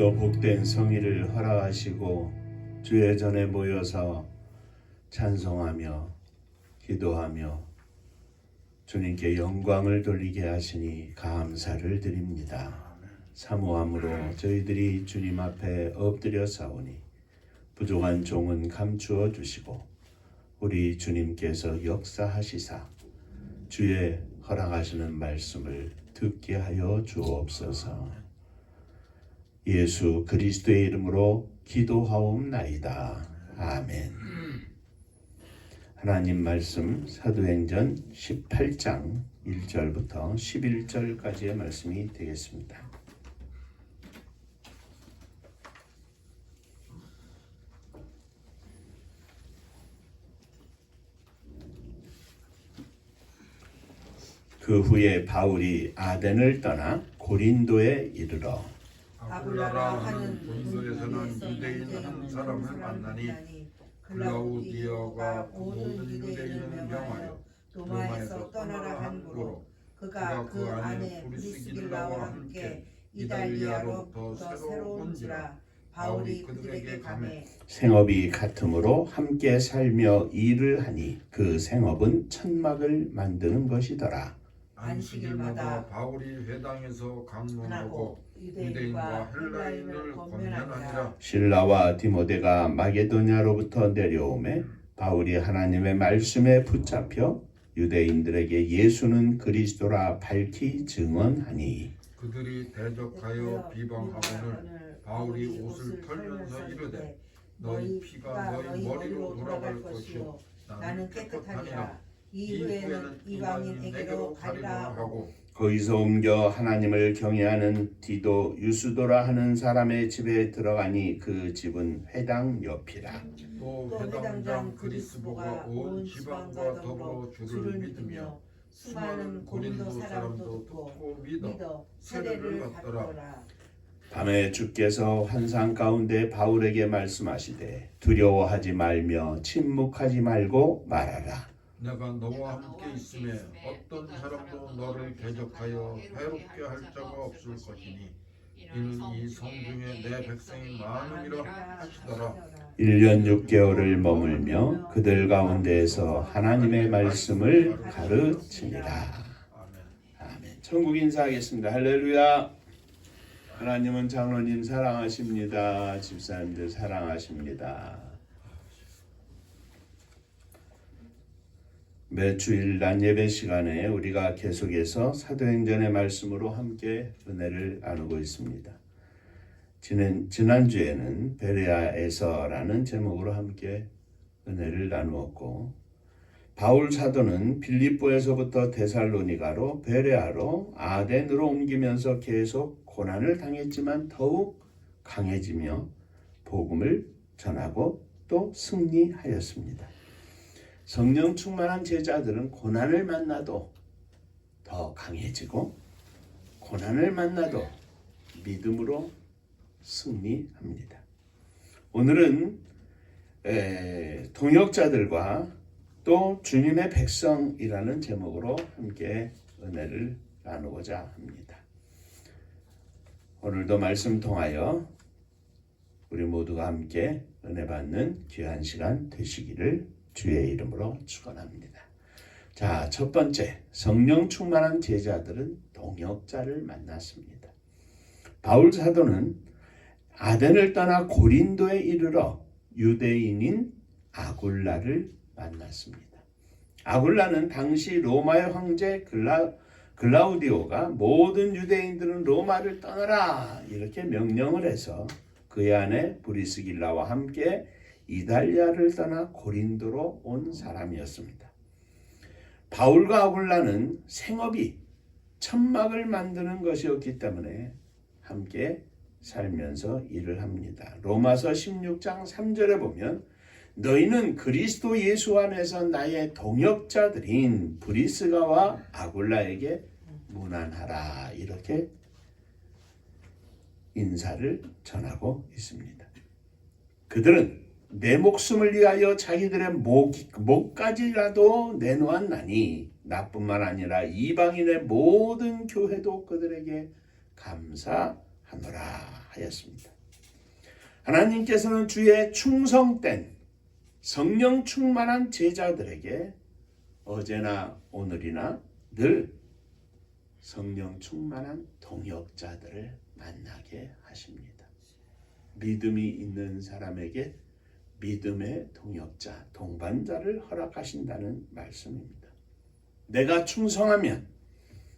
오늘도 복된 성의를 허락하시고 주의 전에 모여서 찬송하며 기도하며 주님께 영광을 돌리게 하시니 감사를 드립니다. 사모함으로 저희들이 주님 앞에 엎드려 싸우니 부족한 종은 감추어 주시고 우리 주님께서 역사하시사 주의 허락하시는 말씀을 듣게 하여 주옵소서. 예수 그리스도의 이름으로 기도하옵나이다. 아멘. 하나님 말씀 사도행전 18장 1절부터 11절까지의 말씀이 되겠습니다. 그 후에 바울이 아덴을 떠나 고린도에 이르러 아굴라라 하는 고린도에서는 유대인 한 사람을 만나니 글라우디오가 모든 유대인을 명하여 로마에서 떠나라 한 고로 그가 그 안에 브리스길라와 함께 이달리아로부터 새로 온지라 바울이 그들에게 가매 생업이 같으므로 함께 살며 일을 하니 그 생업은 천막을 만드는 것이더라. 안식일마다 바울이 회당에서 강론하고 유대인과 헬라인을 권면하니라. 실라와 디모데가 마게도냐로부터 내려오매 바울이 하나님의 말씀에 붙잡혀 유대인들에게 예수는 그리스도라 밝히 증언하니 그들이 대적하여 비방하거늘 바울이 옷을 털면서 이르되 너희 피가 너희 머리로 돌아갈 것이요 나는 깨끗하니라. 이후에는 이방인에게로 가리라 하고 거기서 옮겨 하나님을 경외하는 디도 유스도라 하는 사람의 집에 들어가니 그 집은 회당 옆이라. 또 회당장 그리스보가 온 지방과 더불어 주를 믿으며 수많은 고린도 사람도 듣고 믿어 세례를 받더라. 밤에 주께서 환상 가운데 바울에게 말씀하시되 두려워하지 말며 침묵하지 말고 말하라. 내가 너와 함께 있음에 어떤 사람도 너를 대적하여 해롭게 할 자가 없을 것이니 이는 이 성중에 내 백성이 많음이라 하시더라. 1년 6개월을 머물며 그들 가운데에서 하나님의 말씀을 가르치니라. 아멘. 천국 인사하겠습니다. 할렐루야. 하나님은 장로님 사랑하십니다. 집사님들 사랑하십니다. 매주일 낮 예배 시간에 우리가 계속해서 사도행전의 말씀으로 함께 은혜를 나누고 있습니다. 지난주에는 베레아에서라는 제목으로 함께 은혜를 나누었고 바울 사도는 빌립보에서부터 데살로니가로 베레아로 아덴으로 옮기면서 계속 고난을 당했지만 더욱 강해지며 복음을 전하고 또 승리하였습니다. 성령 충만한 제자들은 고난을 만나도 더 강해지고 고난을 만나도 믿음으로 승리합니다. 오늘은 동역자들과 또 주님의 백성이라는 제목으로 함께 은혜를 나누고자 합니다. 오늘도 말씀 통하여 우리 모두가 함께 은혜 받는 귀한 시간 되시기를 주의 이름으로 축원합니다. 자, 첫 번째, 성령 충만한 제자들은 동역자를 만났습니다. 바울 사도는 아덴을 떠나 고린도에 이르러 유대인인 아굴라를 만났습니다. 아굴라는 당시 로마의 황제 글라우디오가 모든 유대인들은 로마를 떠나라 이렇게 명령을 해서 그의 아내 브리스길라와 함께 이달리아를 떠나 고린도로 온 사람이었습니다. 바울과 아굴라는 생업이 천막을 만드는 것이었기 때문에 함께 살면서 일을 합니다. 로마서 16장 3절에 보면 너희는 그리스도 예수 안에서 나의 동역자들인 브리스가와 아굴라에게 문안하라 이렇게 인사를 전하고 있습니다. 그들은 내 목숨을 위하여 자기들의 목까지라도 내놓았나니 나뿐만 아니라 이방인의 모든 교회도 그들에게 감사하였느니라. 하노라 하였습니다. 하나님께서는 주의 충성된 성령 충만한 제자들에게 어제나 오늘이나 늘 성령 충만한 동역자들을 만나게 하십니다. 믿음이 있는 사람에게 믿음의 동역자, 동반자를 허락하신다는 말씀입니다. 내가 충성하면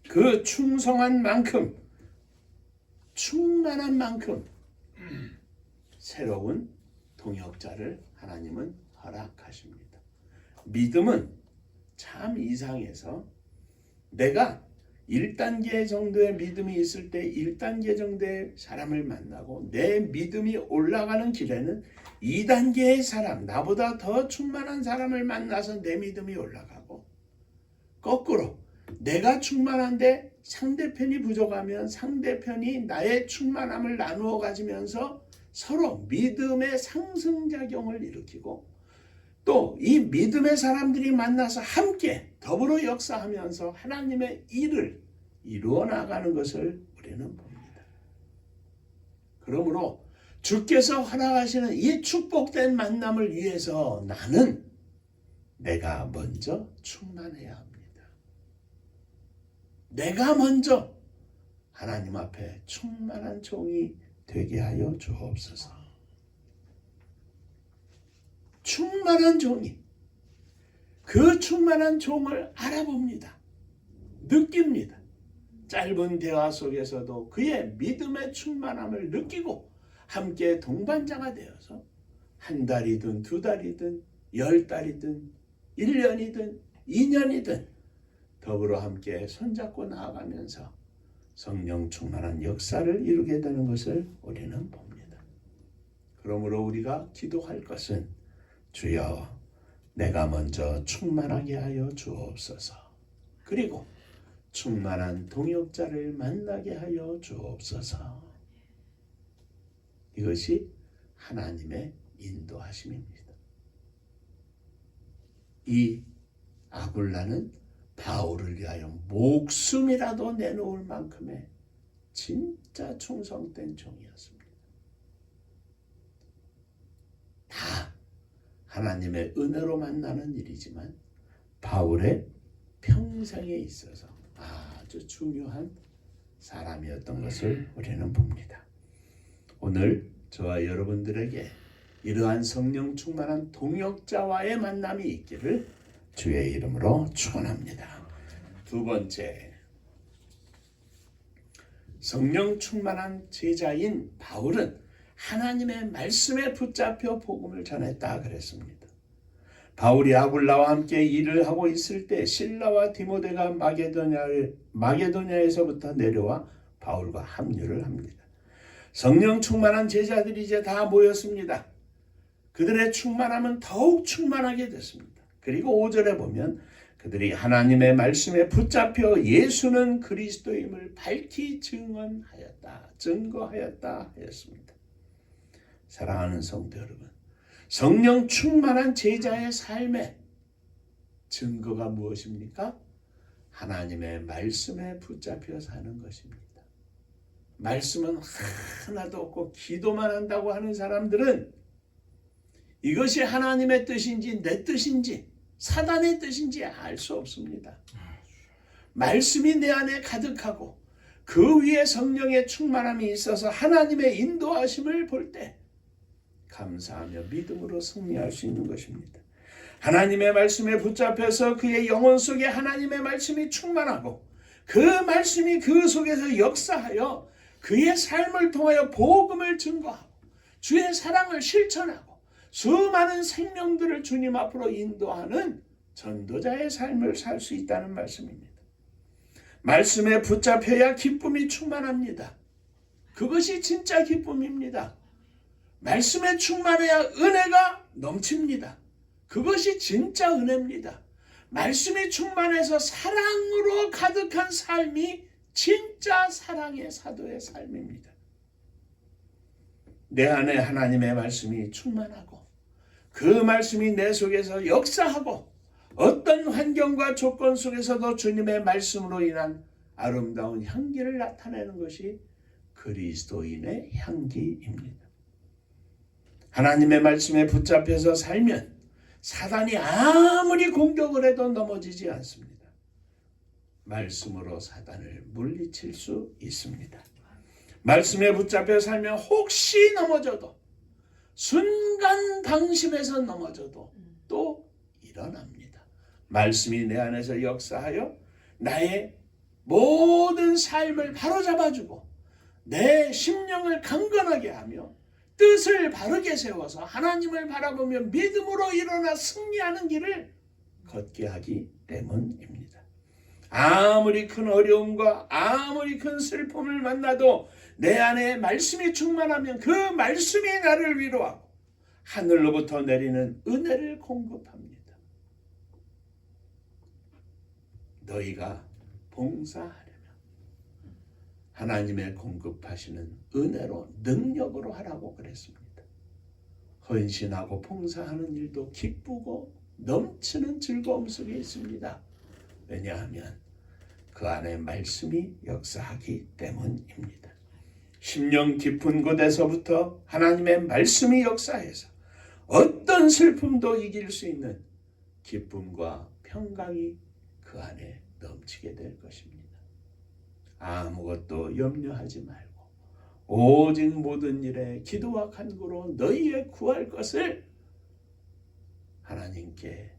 그 충성한 만큼, 충만한 만큼 새로운 동역자를 하나님은 허락하십니다. 믿음은 참 이상해서 내가 1단계 정도의 믿음이 있을 때 1단계 정도의 사람을 만나고 내 믿음이 올라가는 길에는 2단계의 사람, 나보다 더 충만한 사람을 만나서 내 믿음이 올라가고 거꾸로 내가 충만한데 상대편이 부족하면 상대편이 나의 충만함을 나누어 가지면서 서로 믿음의 상승작용을 일으키고 또 이 믿음의 사람들이 만나서 함께 더불어 역사하면서 하나님의 일을 이루어 나가는 것을 우리는 봅니다. 그러므로 주께서 허락하시는 이 축복된 만남을 위해서 나는 내가 먼저 충만해야 합니다. 내가 먼저 하나님 앞에 충만한 종이 되게 하여 주옵소서. 충만한 종이 그 충만한 종을 알아봅니다. 느낍니다. 짧은 대화 속에서도 그의 믿음의 충만함을 느끼고 함께 동반자가 되어서 한 달이든 두 달이든 10달이든 1년이든 2년이든 더불어 함께 손잡고 나아가면서 성령 충만한 역사를 이루게 되는 것을 우리는 봅니다. 그러므로 우리가 기도할 것은 주여 내가 먼저 충만하게 하여 주옵소서. 그리고 충만한 동역자를 만나게 하여 주옵소서. 이것이 하나님의 인도하심입니다. 이 아굴라는 바울을 위하여 목숨이라도 내놓을 만큼의 진짜 충성된 종이었습니다. 다 하나님의 은혜로 만나는 일이지만 바울의 평생에 있어서 아주 중요한 사람이었던 것을 우리는 봅니다. 오늘 저와 여러분들에게 이러한 성령 충만한 동역자와의 만남이 있기를 주의 이름으로 축원합니다. 두 번째, 성령 충만한 제자인 바울은 하나님의 말씀에 붙잡혀 복음을 전했다 그랬습니다. 바울이 아굴라와 함께 일을 하고 있을 때 실라와 디모데가 마게도냐에서부터 내려와 바울과 합류를 합니다. 성령 충만한 제자들이 이제 다 모였습니다. 그들의 충만함은 더욱 충만하게 됐습니다. 그리고 5절에 보면 그들이 하나님의 말씀에 붙잡혀 예수는 그리스도임을 밝히 증거하였다 하였습니다. 사랑하는 성도 여러분, 성령 충만한 제자의 삶의 증거가 무엇입니까? 하나님의 말씀에 붙잡혀 사는 것입니다. 말씀은 하나도 없고 기도만 한다고 하는 사람들은 이것이 하나님의 뜻인지 내 뜻인지 사단의 뜻인지 알 수 없습니다. 말씀이 내 안에 가득하고 그 위에 성령의 충만함이 있어서 하나님의 인도하심을 볼 때 감사하며 믿음으로 승리할 수 있는 것입니다. 하나님의 말씀에 붙잡혀서 그의 영혼 속에 하나님의 말씀이 충만하고 그 말씀이 그 속에서 역사하여 그의 삶을 통하여 복음을 증거하고 주의 사랑을 실천하고 수많은 생명들을 주님 앞으로 인도하는 전도자의 삶을 살 수 있다는 말씀입니다. 말씀에 붙잡혀야 기쁨이 충만합니다. 그것이 진짜 기쁨입니다. 말씀에 충만해야 은혜가 넘칩니다. 그것이 진짜 은혜입니다. 말씀이 충만해서 사랑으로 가득한 삶이 진짜 사랑의 사도의 삶입니다. 내 안에 하나님의 말씀이 충만하고 그 말씀이 내 속에서 역사하고 어떤 환경과 조건 속에서도 주님의 말씀으로 인한 아름다운 향기를 나타내는 것이 그리스도인의 향기입니다. 하나님의 말씀에 붙잡혀서 살면 사단이 아무리 공격을 해도 넘어지지 않습니다. 말씀으로 사단을 물리칠 수 있습니다. 말씀에 붙잡혀 살면 혹시 넘어져도 순간 방심해서 넘어져도 또 일어납니다. 말씀이 내 안에서 역사하여 나의 모든 삶을 바로잡아주고 내 심령을 강건하게 하며 뜻을 바르게 세워서 하나님을 바라보며 믿음으로 일어나 승리하는 길을 걷게 하기 때문입니다. 아무리 큰 어려움과 아무리 큰 슬픔을 만나도 내 안에 말씀이 충만하면 그 말씀이 나를 위로하고 하늘로부터 내리는 은혜를 공급합니다. 너희가 봉사하려면 하나님의 공급하시는 은혜로 능력으로 하라고 그랬습니다. 헌신하고 봉사하는 일도 기쁘고 넘치는 즐거움 속에 있습니다. 왜냐하면 그 안에 말씀이 역사하기 때문입니다. 심령 깊은 곳에서부터 하나님의 말씀이 역사해서 어떤 슬픔도 이길 수 있는 기쁨과 평강이 그 안에 넘치게 될 것입니다. 아무것도 염려하지 말고 오직 모든 일에 기도와 간구로 너희의 구할 것을 하나님께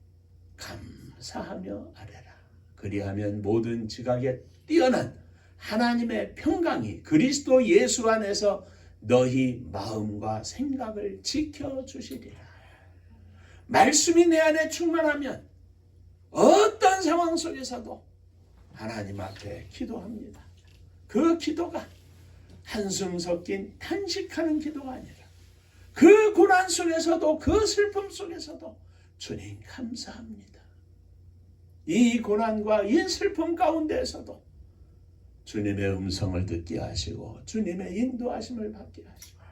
감사하며 아뢰라. 그리하면 모든 지각에 뛰어난 하나님의 평강이 그리스도 예수 안에서 너희 마음과 생각을 지켜주시리라. 말씀이 내 안에 충만하면 어떤 상황 속에서도 하나님 앞에 기도합니다. 그 기도가 한숨 섞인 탄식하는 기도가 아니라 그 고난 속에서도 그 슬픔 속에서도 주님 감사합니다. 이 고난과 이 슬픔 가운데에서도 주님의 음성을 듣게 하시고 주님의 인도하심을 받게 하시고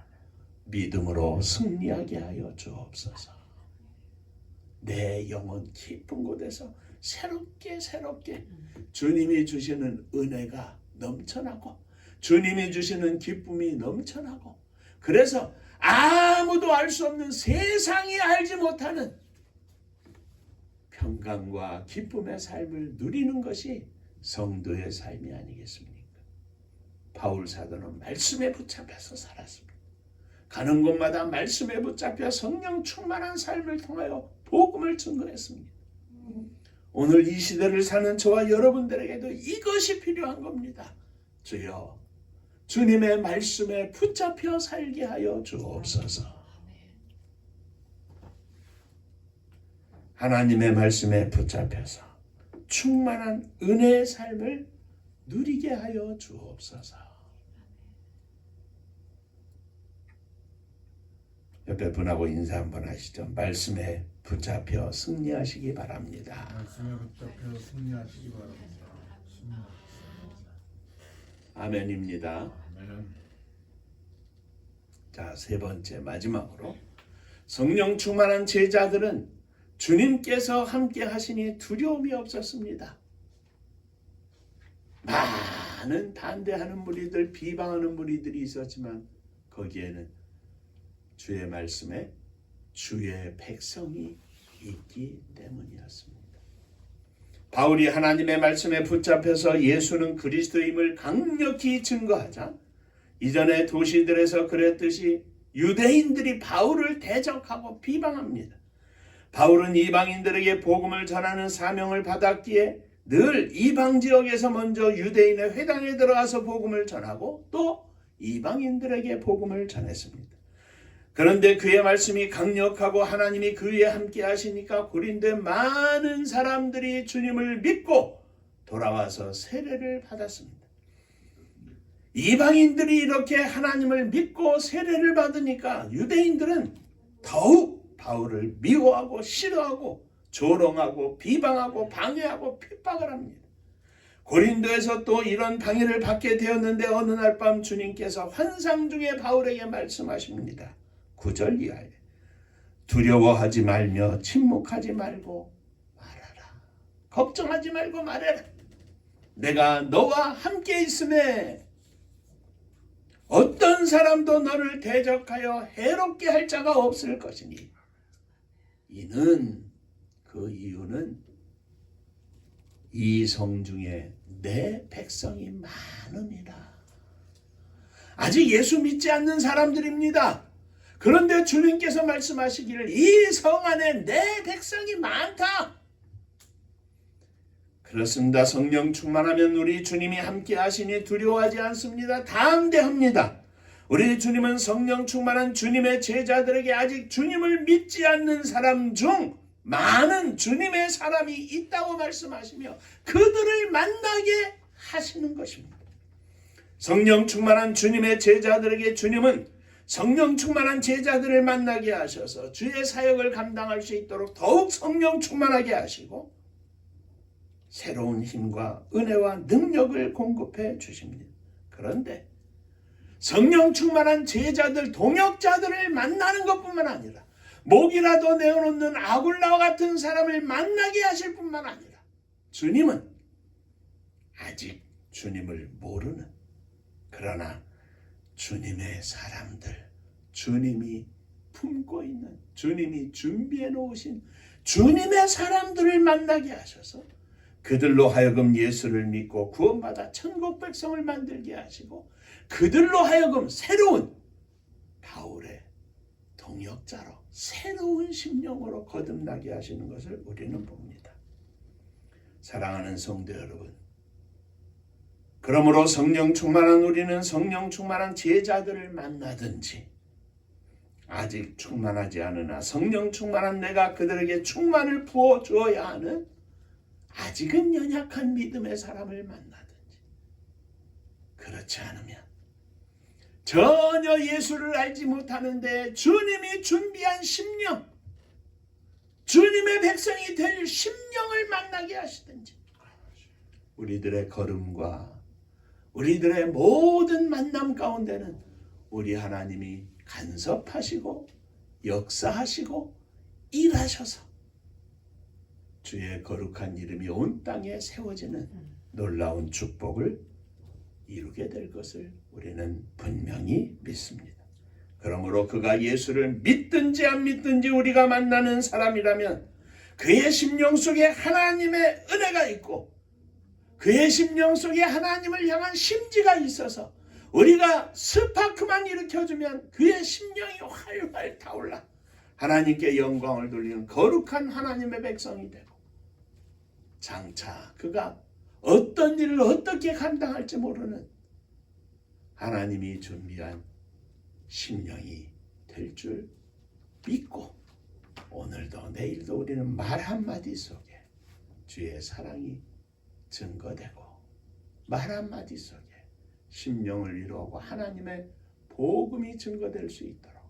믿음으로 승리하게 하여 주옵소서. 내 영혼 깊은 곳에서 새롭게 주님이 주시는 은혜가 넘쳐나고 주님이 주시는 기쁨이 넘쳐나고 그래서 아무도 알 수 없는 세상이 알지 못하는 평강과 기쁨의 삶을 누리는 것이 성도의 삶이 아니겠습니까? 바울 사도는 말씀에 붙잡혀서 살았습니다. 가는 곳마다 말씀에 붙잡혀 성령 충만한 삶을 통하여 복음을 증거했습니다. 오늘 이 시대를 사는 저와 여러분들에게도 이것이 필요한 겁니다. 주여, 주님의 말씀에 붙잡혀 살게 하여 주옵소서. 하나님의 말씀에 붙잡혀서 충만한 은혜의 삶을 누리게 하여 주옵소서. 옆에 분하고 인사 한번 하시죠. 말씀에 붙잡혀 승리하시기 바랍니다. 말씀에 붙잡혀 승리하시기 바랍니다. 아멘입니다. 아멘. 자, 세 번째 마지막으로 성령 충만한 제자들은 주님께서 함께 하시니 두려움이 없었습니다. 많은 반대하는 무리들, 비방하는 무리들이 있었지만 거기에는 주의 말씀에 주의 백성이 있기 때문이었습니다. 바울이 하나님의 말씀에 붙잡혀서 예수는 그리스도임을 강력히 증거하자 이전의 도시들에서 그랬듯이 유대인들이 바울을 대적하고 비방합니다. 바울은 이방인들에게 복음을 전하는 사명을 받았기에 늘 이방 지역에서 먼저 유대인의 회당에 들어가서 복음을 전하고 또 이방인들에게 복음을 전했습니다. 그런데 그의 말씀이 강력하고 하나님이 그에 함께 하시니까 고린도의 많은 사람들이 주님을 믿고 돌아와서 세례를 받았습니다. 이방인들이 이렇게 하나님을 믿고 세례를 받으니까 유대인들은 더욱 바울을 미워하고 싫어하고 조롱하고 비방하고 방해하고 핍박을 합니다. 고린도에서 또 이런 방해를 받게 되었는데 어느 날 밤 주님께서 환상 중에 바울에게 말씀하십니다. 9절 이하에 두려워하지 말며 침묵하지 말고 말하라. 걱정하지 말고 말해라. 내가 너와 함께 있음에 어떤 사람도 너를 대적하여 해롭게 할 자가 없을 것이니 그 이유는 이 성중에 내 백성이 많음이라. 아직 예수 믿지 않는 사람들입니다. 그런데 주님께서 말씀하시기를 이 성 안에 내 백성이 많다. 그렇습니다. 성령 충만하면 우리 주님이 함께 하시니 두려워하지 않습니다. 담대합니다. 우리 주님은 성령 충만한 주님의 제자들에게 아직 주님을 믿지 않는 사람 중 많은 주님의 사람이 있다고 말씀하시며 그들을 만나게 하시는 것입니다. 성령 충만한 주님의 제자들에게 주님은 성령 충만한 제자들을 만나게 하셔서 주의 사역을 감당할 수 있도록 더욱 성령 충만하게 하시고 새로운 힘과 은혜와 능력을 공급해 주십니다. 그런데 성령 충만한 제자들, 동역자들을 만나는 것뿐만 아니라 목이라도 내어놓는 아굴라와 같은 사람을 만나게 하실 뿐만 아니라 주님은 아직 주님을 모르는, 그러나 주님의 사람들, 주님이 품고 있는, 주님이 준비해 놓으신 주님의 사람들을 만나게 하셔서 그들로 하여금 예수를 믿고 구원받아 천국 백성을 만들게 하시고 그들로 하여금 새로운 바울의 동역자로 새로운 심령으로 거듭나게 하시는 것을 우리는 봅니다. 사랑하는 성도 여러분, 그러므로 성령 충만한 우리는 성령 충만한 제자들을 만나든지 아직 충만하지 않으나 성령 충만한 내가 그들에게 충만을 부어주어야 하는 아직은 연약한 믿음의 사람을 만나든지, 그렇지 않으면 전혀 예수를 알지 못하는데 주님이 준비한 심령, 주님의 백성이 될 심령을 만나게 하시든지 우리들의 걸음과 우리들의 모든 만남 가운데는 우리 하나님이 간섭하시고 역사하시고 일하셔서 주의 거룩한 이름이 온 땅에 세워지는 놀라운 축복을 이루게 될 것을 우리는 분명히 믿습니다. 그러므로 그가 예수를 믿든지 안 믿든지 우리가 만나는 사람이라면 그의 심령 속에 하나님의 은혜가 있고 그의 심령 속에 하나님을 향한 심지가 있어서 우리가 스파크만 일으켜주면 그의 심령이 활활 타올라 하나님께 영광을 돌리는 거룩한 하나님의 백성이 되고, 장차 그가 어떤 일을 어떻게 감당할지 모르는 하나님이 준비한 심령이 될 줄 믿고 오늘도 내일도 우리는 말 한마디 속에 주의 사랑이 증거되고 말 한마디 속에 심령을 이루고 하나님의 복음이 증거될 수 있도록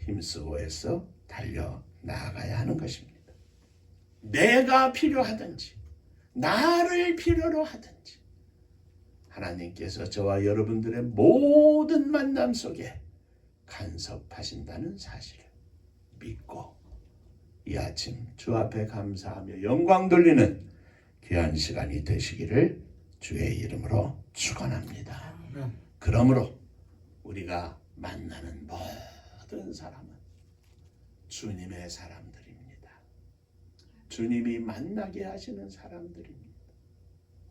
힘쓰고 애써 달려 나아가야 하는 것입니다. 내가 필요하든지 나를 필요로 하든지 하나님께서 저와 여러분들의 모든 만남 속에 간섭하신다는 사실을 믿고 이 아침 주 앞에 감사하며 영광 돌리는 귀한 시간이 되시기를 주의 이름으로 축원합니다. 그러므로 우리가 만나는 모든 사람은 주님의 사람들입니다. 주님이 만나게 하시는 사람들입니다.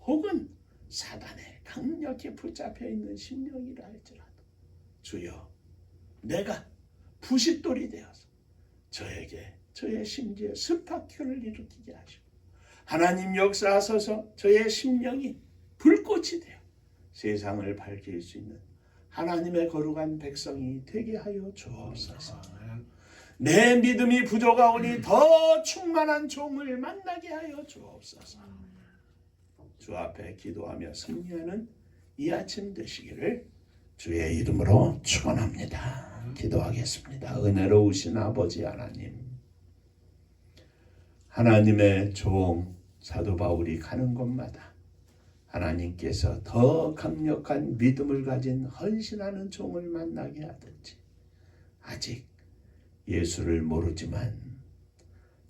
혹은 사단에 강력히 붙잡혀 있는 심령이라 할지라도 주여 내가 부싯돌이 되어서 저에게 저의 심지에 스파큐를 일으키게 하시고 하나님 역사하소서 저의 심령이 불꽃이 되어 세상을 밝힐 수 있는 하나님의 거룩한 백성이 되게 하여 주옵소서. 내 믿음이 부족하오니 더 충만한 종을 만나게 하여 주옵소서. 주 앞에 기도하며 승리하는 이 아침 되시기를 주의 이름으로 축원합니다. 기도하겠습니다. 은혜로우신 아버지 하나님, 하나님의 종 사도 바울이 가는 곳마다 하나님께서 더 강력한 믿음을 가진 헌신하는 종을 만나게 하든지 아직 예수를 모르지만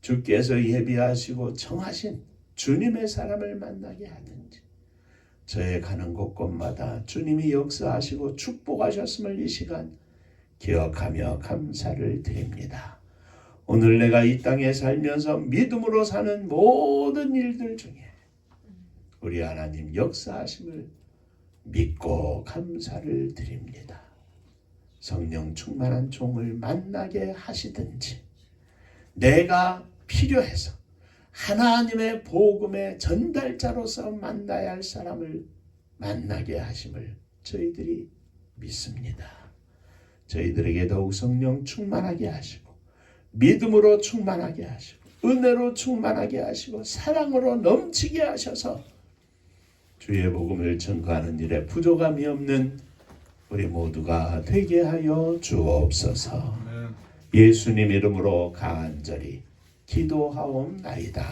주께서 예비하시고 청하신 주님의 사람을 만나게 하든지 저의 가는 곳곳마다 주님이 역사하시고 축복하셨음을 이 시간 기억하며 감사를 드립니다. 오늘 내가 이 땅에 살면서 믿음으로 사는 모든 일들 중에 우리 하나님 역사하심을 믿고 감사를 드립니다. 성령 충만한 종을 만나게 하시든지 내가 필요해서 하나님의 복음의 전달자로서 만나야 할 사람을 만나게 하심을 저희들이 믿습니다. 저희들에게 더욱 성령 충만하게 하시고 믿음으로 충만하게 하시고 은혜로 충만하게 하시고 사랑으로 넘치게 하셔서 주의 복음을 전가하는 일에 부족함이 없는 우리 모두가 되게 하여 주옵소서. 예수님 이름으로 간절히 기도하옵나이다.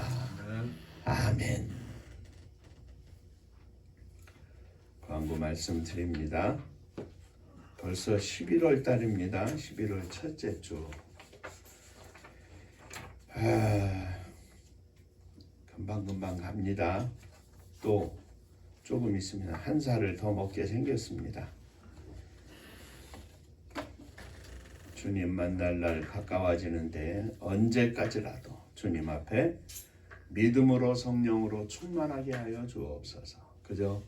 아멘. 광고 말씀드립니다. 벌써 11월 달입니다. 11월 첫째 주. 금방금방 갑니다. 또 조금 있으면 한 살을 더 먹게 생겼습니다. 주님 만날 날 가까워지는데 언제까지라도 주님 앞에 믿음으로 성령으로 충만하게 하여 주옵소서. 그저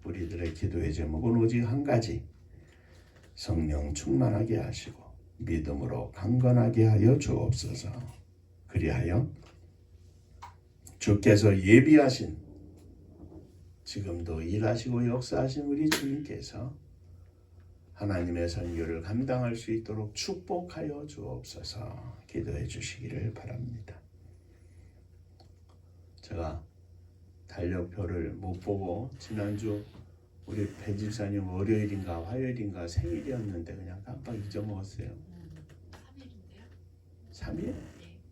우리들의 기도의 제목은 오직 한 가지, 성령 충만하게 하시고 믿음으로 강건하게 하여 주옵소서. 그리하여 주께서 예비하신, 지금도 일하시고 역사하신 우리 주님께서 하나님의 선교를 감당할 수 있도록 축복하여 주옵소서. 기도해 주시기를 바랍니다. 제가 달력표를 못 보고 지난주 우리 배 집사님 월요일인가 화요일인가 생일이었는데 그냥 깜빡 잊어먹었어요. 3일인데요? 3일? 네.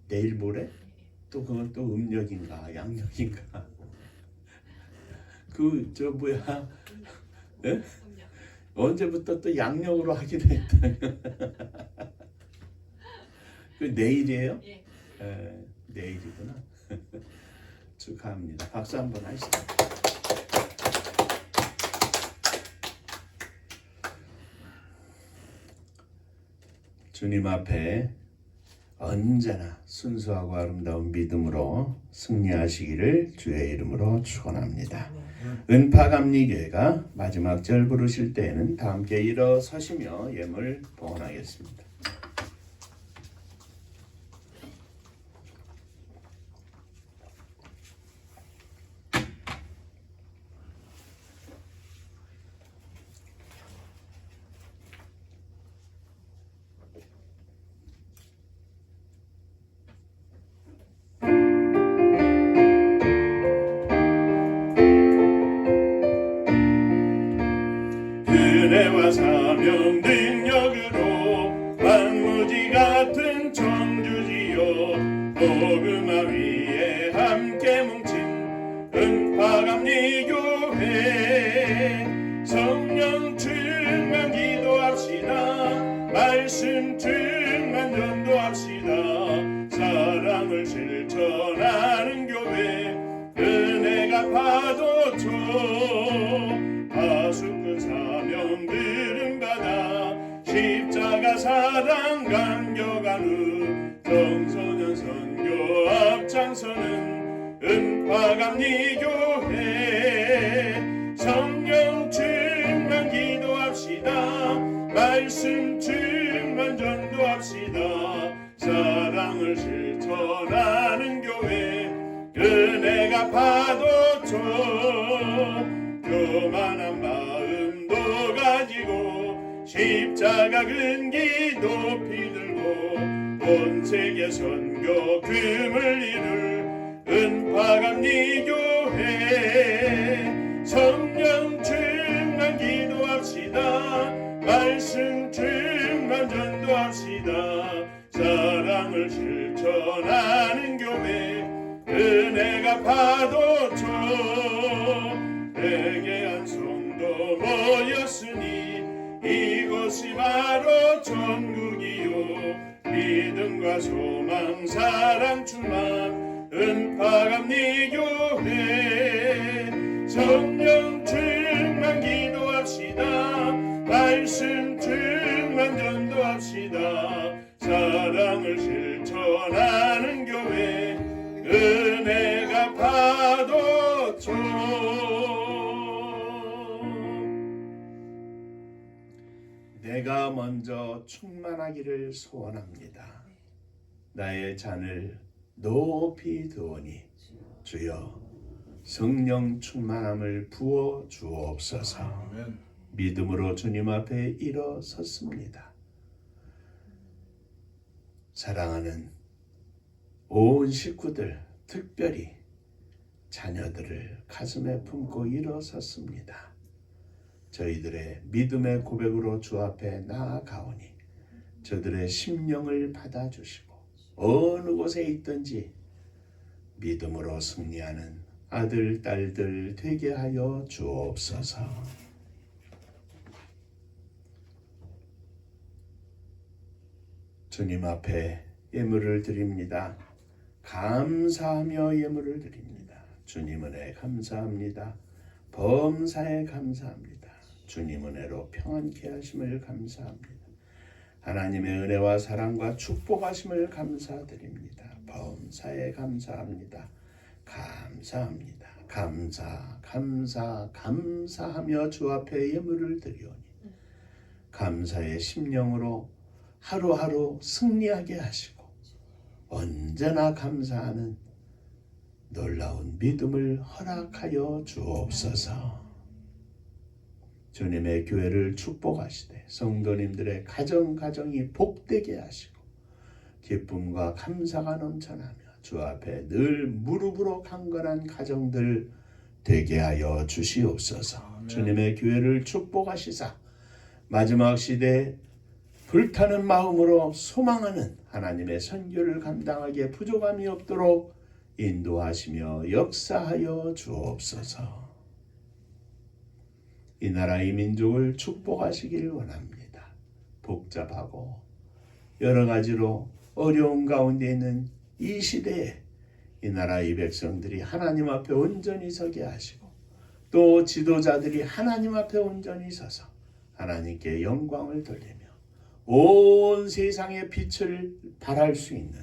내일 모레? 네. 또 그건 또 음력인가 양력인가? 네? 언제부터 또 양력으로 하기로 했다면 그 내일이에요? 예. 내일이구나. 축하합니다. 박수 한번 하시죠. 주님 앞에 언제나 순수하고 아름다운 믿음으로 승리하시기를 주의 이름으로 축원합니다. 은파감리교회가 마지막 절 부르실 때에는 다 함께 일어서시며 예물 봉헌하겠습니다. 은혜와 사명 능력으로 만무지 같은 청주지요 복음화 위에 함께 뭉친 은파감리교회 성령 충만 기도합시다. 말씀 충만 전도합시다. 사랑을 실천하는 교회 은혜가 파도쳐 하수꾼 사명들은 받아 십자가 사랑 감격하는 청소년 선교 앞장서는 은파감리교회 성령 충만 기도합시다. 말씀 충만 전도합시다. 사랑을 실천하는 교회 은혜가 파도쳐 교만한 마음도 가지고 십자가 근기 높이 들고 온 세계 선교 금을 이룰 은파감리교회 성령 충만 기도합시다. 말씀 충만 전도합시다. 사랑을 실천하는 교회 은혜가 파도쳐 회개한 성도 모였으니 이곳이 바로 천국이요 믿음과 소망 사랑 충만 은파감리교회 성령 충만 말씀 증언 전도합시다. 사랑을 실천하는 교회 은혜가 파도쳐. 내가 먼저 충만하기를 소원합니다. 나의 잔을 높이 두오니 주여 성령 충만함을 부어 주옵소서. 아멘. 믿음으로 주님 앞에 일어섰습니다. 사랑하는 온 식구들, 특별히 자녀들을 가슴에 품고 일어섰습니다. 저희들의 믿음의 고백으로 주 앞에 나아가오니 저들의 심령을 받아주시고 어느 곳에 있든지 믿음으로 승리하는 아들, 딸들 되게 하여 주옵소서. 주님 앞에 예물을 드립니다. 감사하며 예물을 드립니다. 주님 은혜 감사합니다. 범사에 감사합니다. 주님 은혜로 평안케 하심을 감사합니다. 하나님의 은혜와 사랑과 축복하심을 감사드립니다. 범사에 감사합니다. 감사합니다. 감사하며 주 앞에 예물을 드리오니 감사의 심령으로 하루하루 승리하게 하시고 언제나 감사하는 놀라운 믿음을 허락하여 주옵소서. 주님의 교회를 축복하시되 성도님들의 가정이 복되게 하시고 기쁨과 감사가 넘쳐나며 주 앞에 늘 무릎으로 강건한 가정들 되게 하여 주시옵소서. 아멘. 주님의 교회를 축복하시사 마지막 시대에 불타는 마음으로 소망하는 하나님의 선교를 감당하기에 부족함이 없도록 인도하시며 역사하여 주옵소서. 이 나라 이 민족을 축복하시길 원합니다. 복잡하고 여러 가지로 어려운 가운데 있는 이 시대에 이 나라 이 백성들이 하나님 앞에 온전히 서게 하시고 또 지도자들이 하나님 앞에 온전히 서서 하나님께 영광을 돌리며 온 세상의 빛을 발할 수 있는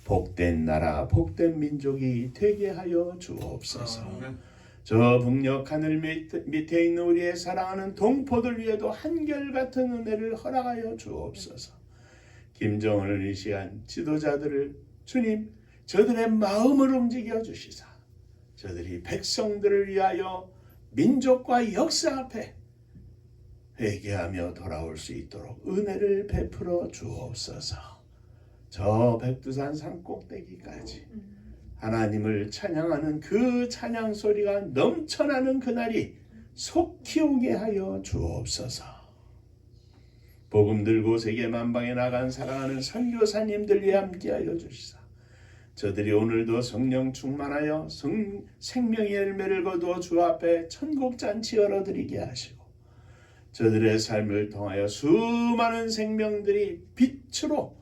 복된 나라, 복된 민족이 되게 하여 주옵소서. 아멘. 저 북녘 하늘 밑에 있는 우리의 사랑하는 동포들 위에도 한결같은 은혜를 허락하여 주옵소서. 김정은을 위시한 지도자들을 주님 저들의 마음을 움직여 주시사 저들이 백성들을 위하여 민족과 역사 앞에 회개하며 돌아올 수 있도록 은혜를 베풀어 주옵소서. 저 백두산 산꼭대기까지 하나님을 찬양하는 그 찬양 소리가 넘쳐나는 그날이 속히 오게 하여 주옵소서. 복음 들고 세계 만방에 나간 사랑하는 선교사님들 위해 함께하여 주시사 저들이 오늘도 성령 충만하여 생명의 열매를 거두어 주 앞에 천국잔치 열어드리게 하시고 저들의 삶을 통하여 수많은 생명들이 빛으로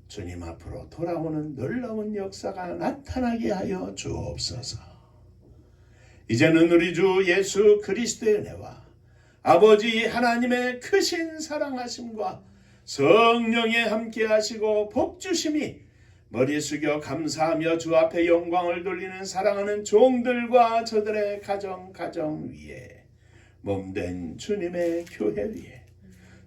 주님 앞으로 돌아오는 놀라운 역사가 나타나게 하여 주옵소서. 이제는 우리 주 예수 그리스도의 은혜와 아버지 하나님의 크신 사랑하심과 성령의 함께하시고 복주심이 머리 숙여 감사하며 주 앞에 영광을 돌리는 사랑하는 종들과 저들의 가정 위에 몸된 주님의 교회 위에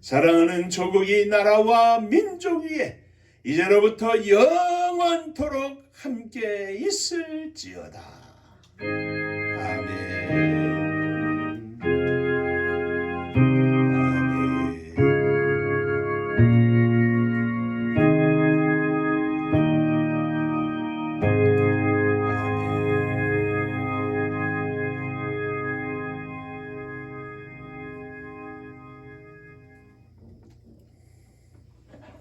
사랑하는 조국이 나라와 민족 위에 이제로부터 영원토록 함께 있을지어다. 아멘.